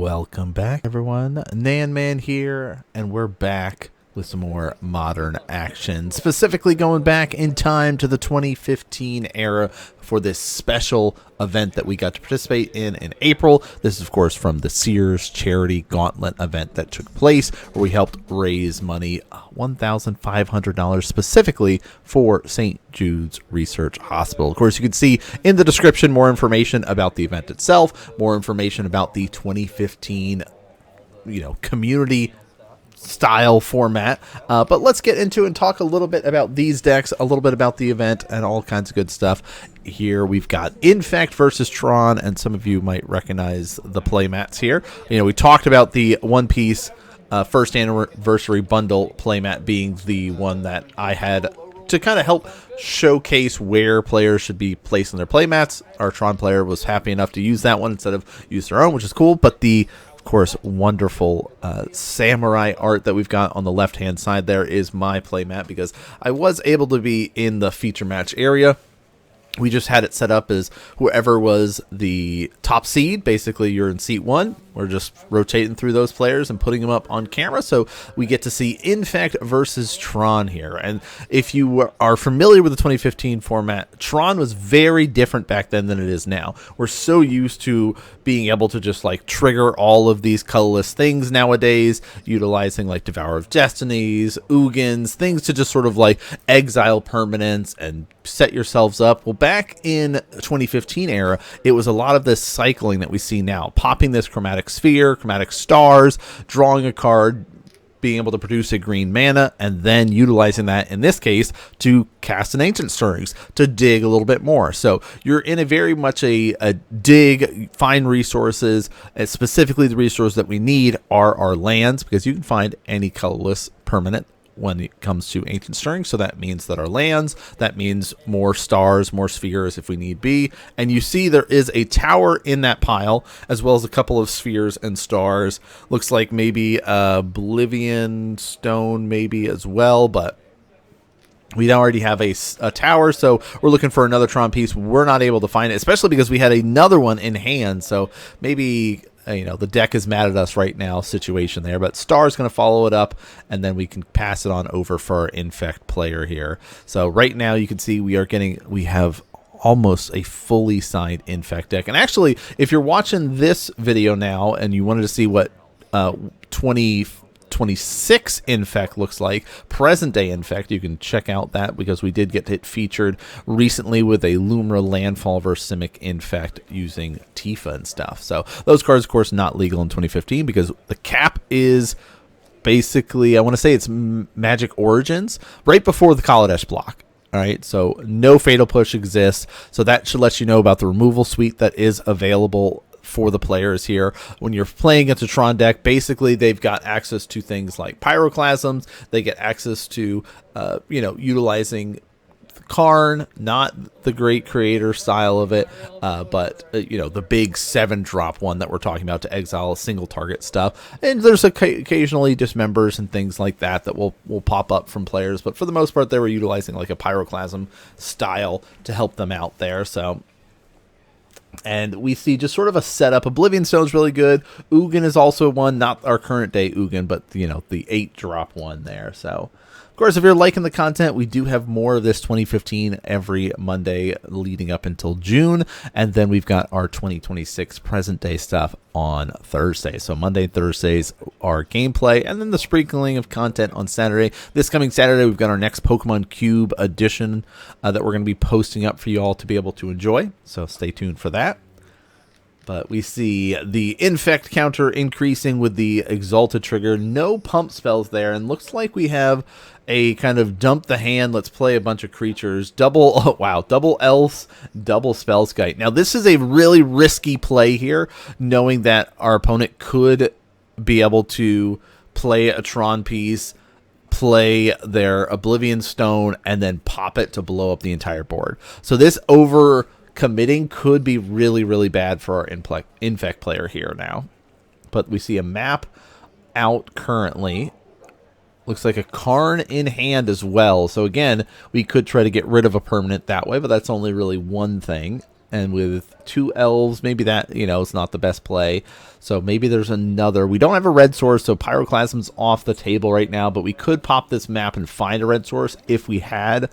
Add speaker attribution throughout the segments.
Speaker 1: Welcome back, everyone. NanMan here, and we're back with some more modern action, specifically going back in time to the 2015 era for this special event that we got to participate in April. This is, of course, from the Sears charity gauntlet event that took place, where we helped raise money, $1,500 specifically for St. Jude's Research Hospital. Of course, you can see in the description more information about the event itself, more information about the 2015, community style format, but let's get into and talk a little bit about these decks, a little bit about the event, and all kinds of good stuff. Here we've got Infect versus Tron, and some of you might recognize the playmats here. We talked about the One Piece first anniversary bundle playmat being the one that I had to kind of help showcase where players should be placing their playmats. Our Tron player was happy enough to use that one instead of use their own, which is cool. But the of course, wonderful samurai art that we've got on the left-hand side there is my playmat, because I was able to be in the feature match area. We just had it set up as whoever was the top seed. Basically, you're in seat 1. We're just rotating through those players and putting them up on camera, so we get to see Infect versus Tron here. And if you are familiar with the 2015 format, Tron was very different back then than it is now. We're so used to being able to just trigger all of these colorless things nowadays, utilizing Devour of Destinies, Ugins, things to just sort of exile permanents and set yourselves up. Well, back in 2015 era, it was a lot of this cycling that we see now, popping this chromatic sphere, chromatic stars, drawing a card, being able to produce a green mana, and then utilizing that, in this case, to cast an Ancient Stirrings, to dig a little bit more. So you're in a very much a dig, find resources, and specifically the resources that we need are our lands, because you can find any colorless permanent when it comes to Ancient Stirring. So that means that our lands, that means more stars, more spheres if we need be. And you see there is a tower in that pile, as well as a couple of spheres and stars. Looks like maybe Oblivion Stone maybe as well, but we already have a tower, so we're looking for another Tron piece. We're not able to find it, especially because we had another one in hand, so maybe the deck is mad at us right now situation there, but Star's going to follow it up, and then we can pass it on over for our Infect player here. So right now you can see we have almost a fully signed Infect deck. And actually, if you're watching this video now and you wanted to see what 2026 Infect looks like, present day Infect, you can check out that, because we did get it featured recently with a Lumra Landfall versus Simic Infect using Tifa and stuff. So those cards, of course, not legal in 2015, because the cap is basically, I want to say it's Magic Origins, right before the Kaladesh block. All right, so no Fatal Push exists, so that should let you know about the removal suite that is available for the players here. When you're playing against a Tron deck, basically they've got access to things like Pyroclasms. They get access to, utilizing Karn, not the great creator style of it, but the big 7-drop one that we're talking about to exile single target stuff. And there's occasionally dismembers and things like that will pop up from players, but for the most part they were utilizing a Pyroclasm style to help them out there. So, and we see just sort of a setup. Oblivion Stone's really good. Ugin is also one, not our current day Ugin, but the 8-drop one there. So, of course, if you're liking the content, we do have more of this 2015 every Monday leading up until June, and then we've got our 2026 present day stuff on Thursday. So Monday and Thursdays are gameplay, and then the sprinkling of content on Saturday. This coming Saturday, we've got our next Pokemon Cube edition that we're going to be posting up for you all to be able to enjoy, so stay tuned for that. But we see the Infect counter increasing with the Exalted trigger. No pump spells there, and looks like we have a kind of dump the hand, let's play a bunch of creatures. Double else, double Spellskite. Now, this is a really risky play here, knowing that our opponent could be able to play a Tron piece, play their Oblivion Stone, and then pop it to blow up the entire board. So this committing could be really, really bad for our Infect player here now. But we see a map out currently. Looks like a Karn in hand as well. So again, we could try to get rid of a permanent that way, but that's only really one thing. and with 2 elves, maybe that, is not the best play. So maybe there's another. We don't have a red source, so Pyroclasm's off the table right now, but we could pop this map and find a red source if we had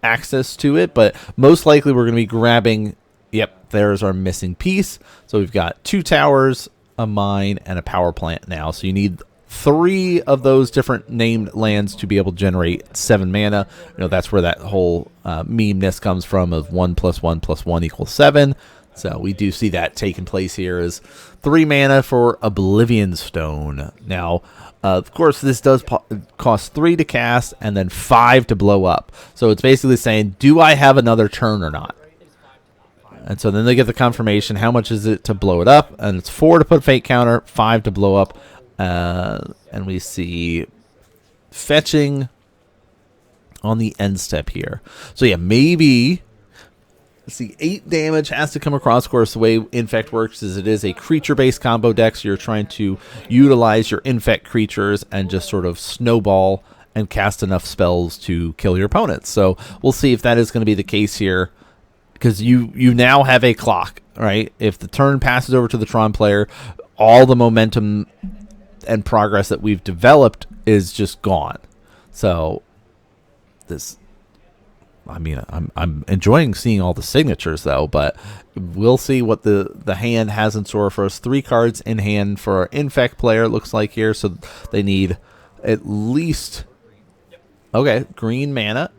Speaker 1: access to it. But most likely we're going to be grabbing, yep, there's our missing piece. So we've got 2 towers, a mine, and a power plant now. So you need 3 of those different named lands to be able to generate 7 mana. That's where that whole meme-ness comes from of 1 + 1 + 1 = 7. So we do see that taking place here is 3 mana for Oblivion Stone. Now, of course, this does cost 3 to cast and then 5 to blow up. So it's basically saying, do I have another turn or not? And so then they get the confirmation, how much is it to blow it up? And it's 4 to put fate counter, 5 to blow up. And we see fetching on the end step here. So yeah, maybe... Let's see, 8 damage has to come across. Of course, the way Infect works is it is a creature-based combo deck, so you're trying to utilize your Infect creatures and just sort of snowball and cast enough spells to kill your opponents. So we'll see if that is going to be the case here, because you now have a clock, right? If the turn passes over to the Tron player, all the momentum and progress that we've developed is just gone. So this... I mean, I'm enjoying seeing all the signatures, though, but we'll see what the hand has in store for us. 3 cards in hand for our Infect player, it looks like here, so they need at least... Okay, green mana.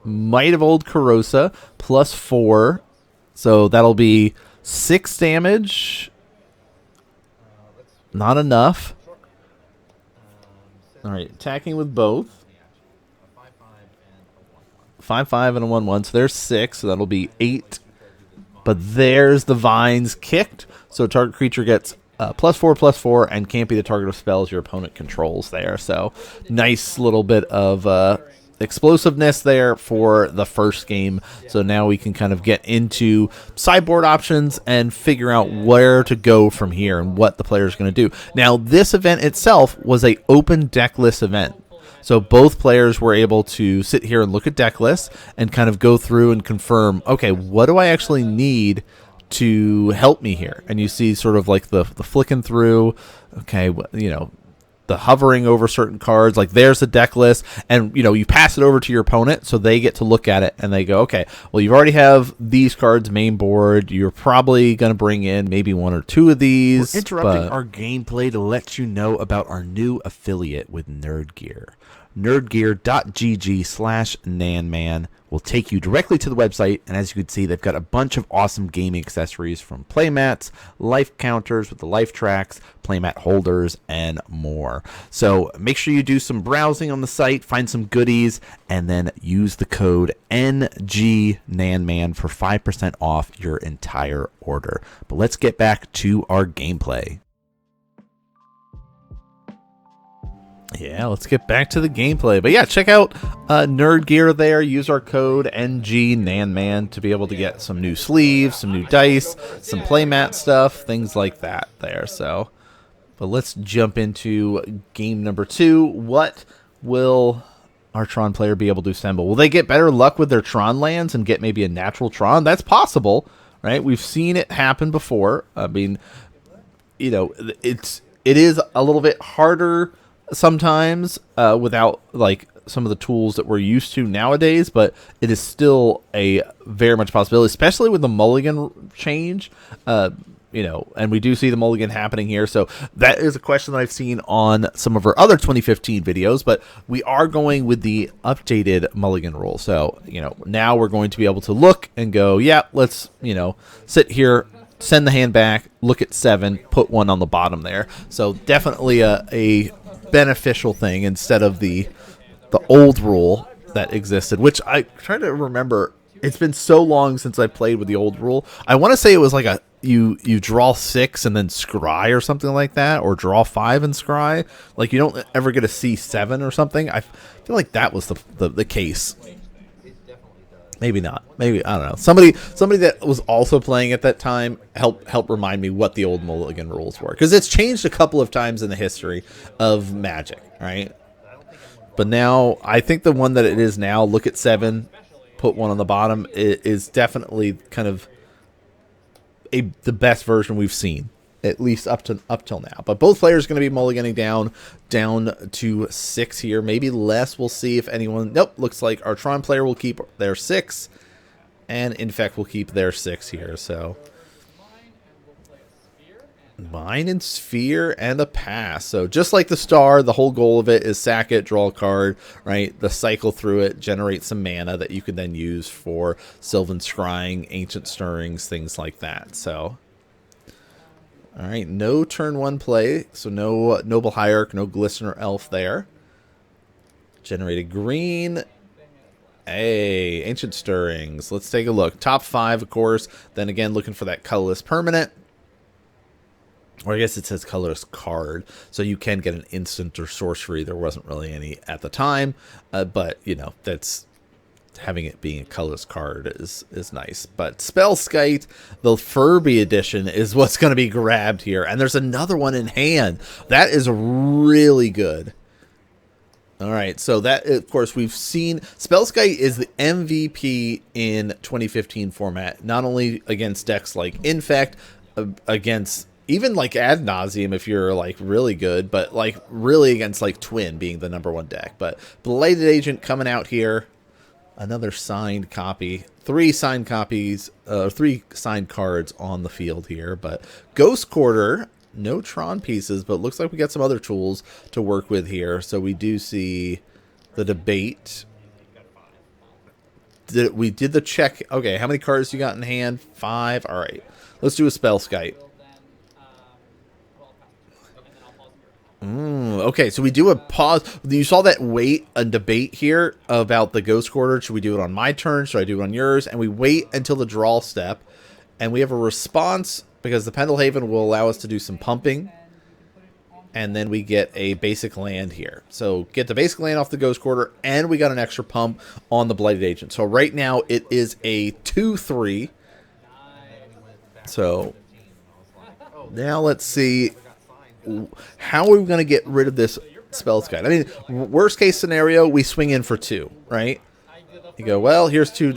Speaker 1: Might of Old Corrosa, +4, so that'll be 6 damage. Not enough. All right, attacking with both. 5/5 and a 1/1, so there's 6, so that'll be 8. But there's the vines kicked, so target creature gets +4/+4 and can't be the target of spells your opponent controls there. So nice little bit of explosiveness there for the first game. So now we can kind of get into sideboard options and figure out where to go from here and what the player is going to do. Now, this event itself was a open deck list event. So both players were able to sit here and look at deck lists and kind of go through and confirm, okay, what do I actually need to help me here? And you see sort of like the flicking through, okay, the hovering over certain cards, like there's the deck list, and you pass it over to your opponent so they get to look at it and they go, okay, well, you already have these cards main board, you're probably going to bring in maybe 1 or 2 of these.
Speaker 2: We're interrupting our gameplay to let you know about our new affiliate with Nerd Gear. nerdgear.gg/nanman will take you directly to the website, and as you can see, they've got a bunch of awesome gaming accessories from playmats, life counters with the life tracks, playmat holders, and more. So make sure you do some browsing on the site, find some goodies, and then use the code NGNanman for 5% off your entire order. But let's get back to our gameplay.
Speaker 1: Yeah, let's get back to the gameplay. But yeah, check out Nerd Gear there. Use our code NGNanman to be able to get some new sleeves, some new dice, some playmat stuff, things like that there. So, but let's jump into game number 2. What will our Tron player be able to assemble? Will they get better luck with their Tron lands and get maybe a natural Tron? That's possible, right? We've seen it happen before. I mean, it is a little bit harder sometimes without like some of the tools that we're used to nowadays, but it is still a very much possibility, especially with the mulligan change, and we do see the mulligan happening here. So that is a question that I've seen on some of our other 2015 videos, but we are going with the updated mulligan rule. So, now we're going to be able to look and go, yeah, let's, sit here, send the hand back, look at 7, put 1 on the bottom there. So definitely a beneficial thing instead of the old rule that existed, which I try to remember. It's been so long since I played with the old rule. I want to say it was like you draw 6 and then scry or something like that, or draw 5 and scry. Like you don't ever get a C7 or something. I feel like that was the case. Maybe not. Maybe, I don't know. Somebody that was also playing at that time help remind me what the old mulligan rules were, because it's changed a couple of times in the history of Magic, right? But now I think the one that it is now, look at 7, put 1 on the bottom, is definitely kind of the best version we've seen, at least up till now. But both players going to be mulliganing down to 6 here, maybe less. We'll see if anyone. Nope, looks like our Tron player will keep their 6, and Infect will keep their 6 here. So Mine and Sphere and a pass. So just like the Star, the whole goal of it is sack it, draw a card, right? The cycle through it, generate some mana that you can then use for Sylvan Scrying, Ancient Stirrings, things like that. So, all right, no turn 1 play. So no Noble Hierarch, no Glistener Elf there. Generated green. Hey, Ancient Stirrings. Let's take a look. Top 5, of course. Then again, looking for that colorless permanent. Or I guess it says colorless card, so you can get an instant or sorcery. There wasn't really any at the time, but you know, that's having it being a colorless card is nice. But Spellskite, the Furby edition, is what's going to be grabbed here, and there's another one in hand that is really good. All right, so that, of course, we've seen Spellskite is the MVP in 2015 format, not only against decks like Infect, against even like Ad Nauseam if you're like really good, but like really against like Twin being the #1 deck. But Blighted Agent coming out here, another signed copy, 3 signed copies, 3 signed cards on the field here. But Ghost Quarter, no Tron pieces, but looks like we got some other tools to work with here. So we do see the debate. We did the check. Okay, how many cards you got in hand? 5. All right, let's do a Spellskite. Okay, so we do a pause. You saw that wait a debate here about the Ghost Quarter. Should we do it on my turn? Should I do it on yours? And we wait until the draw step, and we have a response because the Pendelhaven will allow us to do some pumping, and then we get a basic land here. So get the basic land off the Ghost Quarter, and we got an extra pump on the Blighted Agent. So right now it is a 2-3. So now let's see. How are we going to get rid of this Spellskite? I mean, worst case scenario, we swing in for 2, right? You go, well, here's 2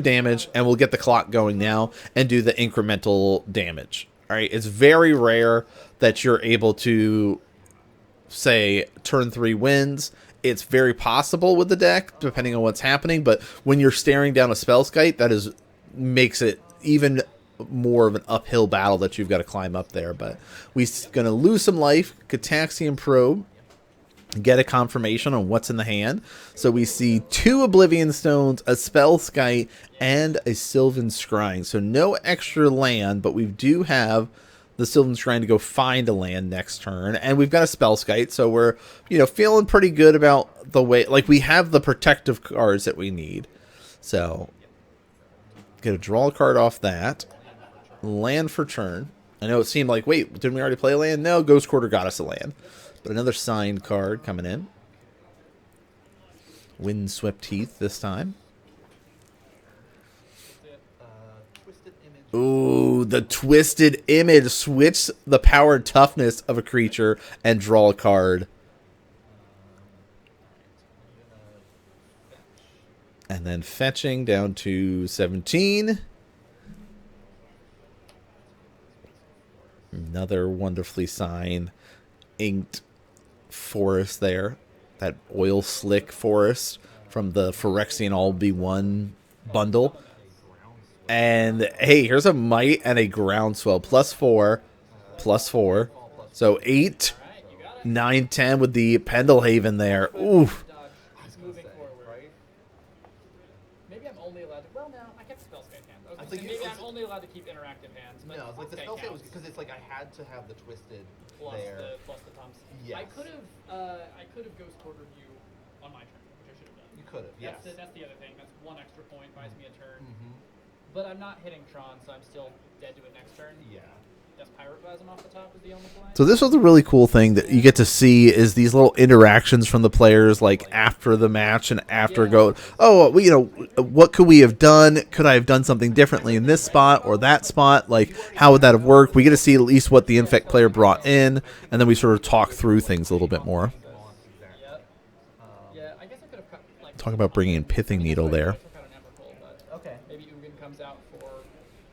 Speaker 1: damage, and we'll get the clock going now and do the incremental damage. All right, it's very rare that you're able to say turn 3 wins. It's very possible with the deck, depending on what's happening, but when you're staring down a Spellskite, that makes it even more of an uphill battle that you've got to climb up there. But we're going to lose some life. Cataxian Probe, get a confirmation on what's in the hand. So we see 2 Oblivion Stones, a Spellskite, and a Sylvan Scrying. So no extra land, but we do have the Sylvan Scrying to go find a land next turn, and we've got a Spellskite, so we're, you know, feeling pretty good about the way, like, we have the protective cards that we need. So get a draw card off that. Land for turn. I know it seemed like, wait, didn't we already play a land? No, Ghost Quarter got us a land. But another signed card coming in. Windswept Heath this time. Ooh, the Twisted Image. Switch the power and toughness of a creature and draw a card. And then fetching down to 17. Another wonderfully signed inked forest there. That oil slick forest from the Phyrexian All-Be-One bundle. And hey, here's a Might and a Groundswell. +4. +4. So 8, 9, 10 with the Pendelhaven there. Ooh.
Speaker 3: Maybe I'm only allowed to keep interactive hands. But
Speaker 4: no, like the Spellskite was because it's like I had to have the Twisted
Speaker 3: plus
Speaker 4: there.
Speaker 3: Plus the Thompson.
Speaker 4: Yes.
Speaker 3: I could have Ghost Quartered you on my turn, which I should have done.
Speaker 4: You could have, yes.
Speaker 3: That's the other thing. That's 1 extra point, buys me a turn. But I'm not hitting Tron, so I'm still dead to it next turn.
Speaker 4: Yeah.
Speaker 3: That's Pyroplasm off the top is the only play.
Speaker 1: So this was a really cool thing that you get to see is these little interactions from the players, like after the match and after go, oh, well, you know, what could we have done? Could I have done something differently in this spot or that spot? Like, how would that have worked? We get to see at least what the Infect player brought in, and then we sort of talk through things a little bit more.
Speaker 3: Yeah, I guess I could have cut, like,
Speaker 1: Talk about bringing in Pithing Needle there.
Speaker 3: Okay. Maybe Ugin comes out for,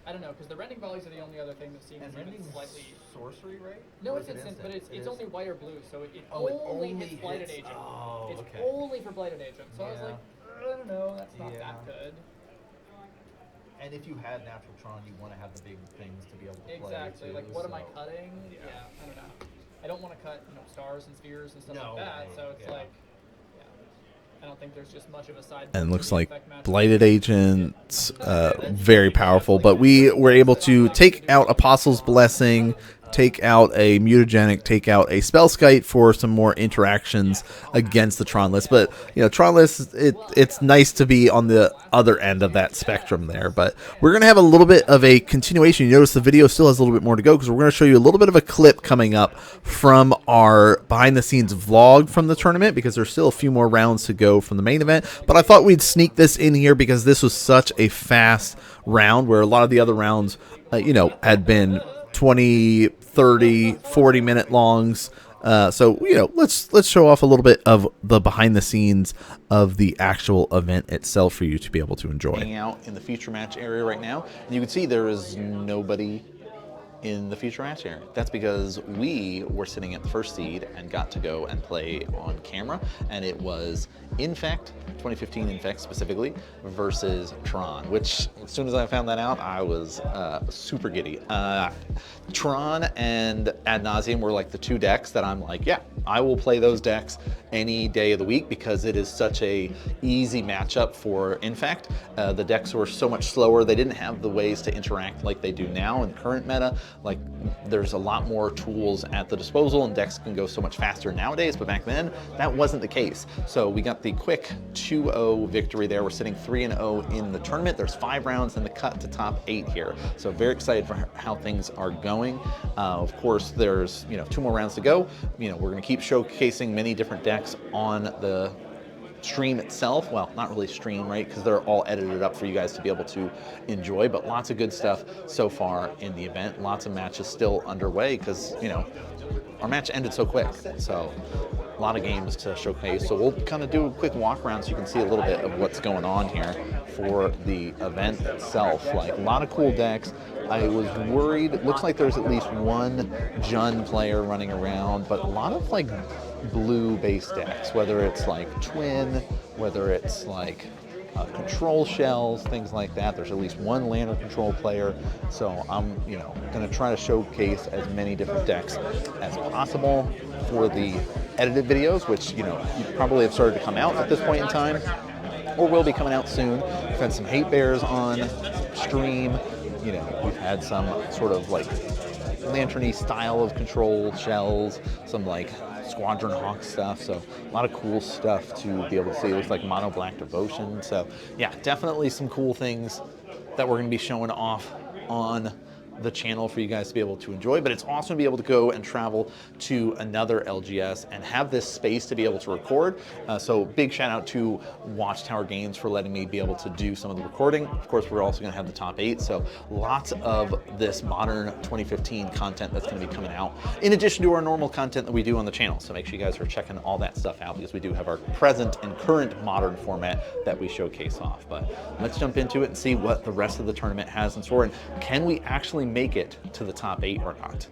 Speaker 3: I don't know, because the Rending Volleys are the other thing that seems
Speaker 4: And
Speaker 3: even
Speaker 4: Rending's
Speaker 3: slightly.
Speaker 4: sorcery, right?
Speaker 3: No,
Speaker 4: Or
Speaker 3: it's
Speaker 4: is it
Speaker 3: instant, but
Speaker 4: It
Speaker 3: it's
Speaker 4: is?
Speaker 3: only white or blue, so it
Speaker 4: Oh, it
Speaker 3: only
Speaker 4: only
Speaker 3: hits Blighted
Speaker 4: hits-
Speaker 3: Agent.
Speaker 4: oh,
Speaker 3: It's
Speaker 4: okay.
Speaker 3: only for Blighted Agent. So I was
Speaker 4: Yeah.
Speaker 3: like, I don't know, that's not
Speaker 4: Yeah.
Speaker 3: that good.
Speaker 4: And if you had Natural Tron, you want to have the big things to be able to play.
Speaker 3: Exactly.
Speaker 4: Too,
Speaker 3: Like, what am I
Speaker 4: so-
Speaker 3: cutting?
Speaker 4: Yeah.
Speaker 3: Yeah, I don't know. I don't want to cut, stars and spheres and stuff
Speaker 4: No,
Speaker 3: like that.
Speaker 4: right,
Speaker 3: So it's
Speaker 4: yeah.
Speaker 3: like, yeah, I don't think there's just much of a side.
Speaker 1: And it looks
Speaker 3: to the
Speaker 1: like
Speaker 3: Infect matchup.
Speaker 1: Blighted Agents, very powerful. But we were able to take out Apostle's Blessing, take out a Mutagenic, take out a Spellskite for some more interactions against the Tron list. But, Tron list, it's nice to be on the other end of that spectrum there. But we're going to have a little bit of a continuation. You notice the video still has a little bit more to go because we're going to show you a little bit of a clip coming up from our behind-the-scenes vlog from the tournament because there's still a few more rounds to go from the main event. But I thought we'd sneak this in here because this was such a fast round where a lot of the other rounds, had been 20, 30, 40-minute longs. So let's show off a little bit of the behind the scenes of the actual event itself for you to be able to enjoy. Hanging out in the feature match area right now, and you can see there is nobody in the feature match area. That's because we were sitting at the first seed and got to go and play on camera, and it was Infect, 2015 Infect specifically, versus Tron, which as soon as I found that out, I was super giddy. Tron and Ad Nauseam were like the two decks that I'm like, yeah, I will play those decks any day of the week because it is such a easy matchup for Infect. The decks were so much slower. They didn't have the ways to interact like they do now in the current meta. Like, there's a lot more tools at the disposal and decks can go so much faster nowadays, but back then that wasn't the case. So we got the quick 2-0 victory there. We're sitting 3-0 in the tournament. There's 5 rounds in the cut to top 8 here. So very excited for how things are going. Of course, there's 2 more rounds to go. We're going to keep showcasing many different decks on the stream itself. Well, not really stream, right? Because they're all edited up for you guys to be able to enjoy, but lots of good stuff so far in the event. Lots of matches still underway because, our match ended so quick. So a lot of games to showcase. So we'll kind of do a quick walk around so you can see a little bit of what's going on here for the event itself. Like, a lot of cool decks. I was worried. It looks like there's at least one Jund player running around, but a lot of like blue-based decks, whether it's like Twin, whether it's like control shells, things like that. There's at least one Lantern control player. So I'm, going to try to showcase as many different decks as possible for the edited videos, which, you probably have started to come out at this point in time, or will be coming out soon. We've had some hate bears on stream. We've had some sort of like lantern-y style of control shells, some like Squadron Hawk stuff, so a lot of cool stuff to be able to see. It looks like Mono Black Devotion, so yeah, definitely some cool things that we're going to be showing off on the channel for you guys to be able to enjoy. But it's awesome to be able to go and travel to another LGS and have this space to be able to record. So big shout out to Watchtower Games for letting me be able to do some of the recording. Of course, we're also going to have the top 8, so lots of this modern 2015 content that's going to be coming out in addition to our normal content that we do on the channel. So make sure you guys are checking all that stuff out because we do have our present and current modern format that we showcase off. But let's jump into it and see what the rest of the tournament has in store, and can we actually make it to the top 8 or not.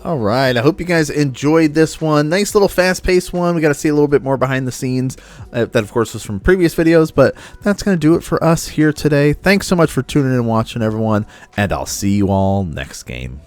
Speaker 1: All right, I hope you guys enjoyed this one. Nice little fast-paced one. We got to see a little bit more behind the scenes. That, of course, was from previous videos, but that's going to do it for us here today. Thanks so much for tuning in and watching, everyone, and I'll see you all next game.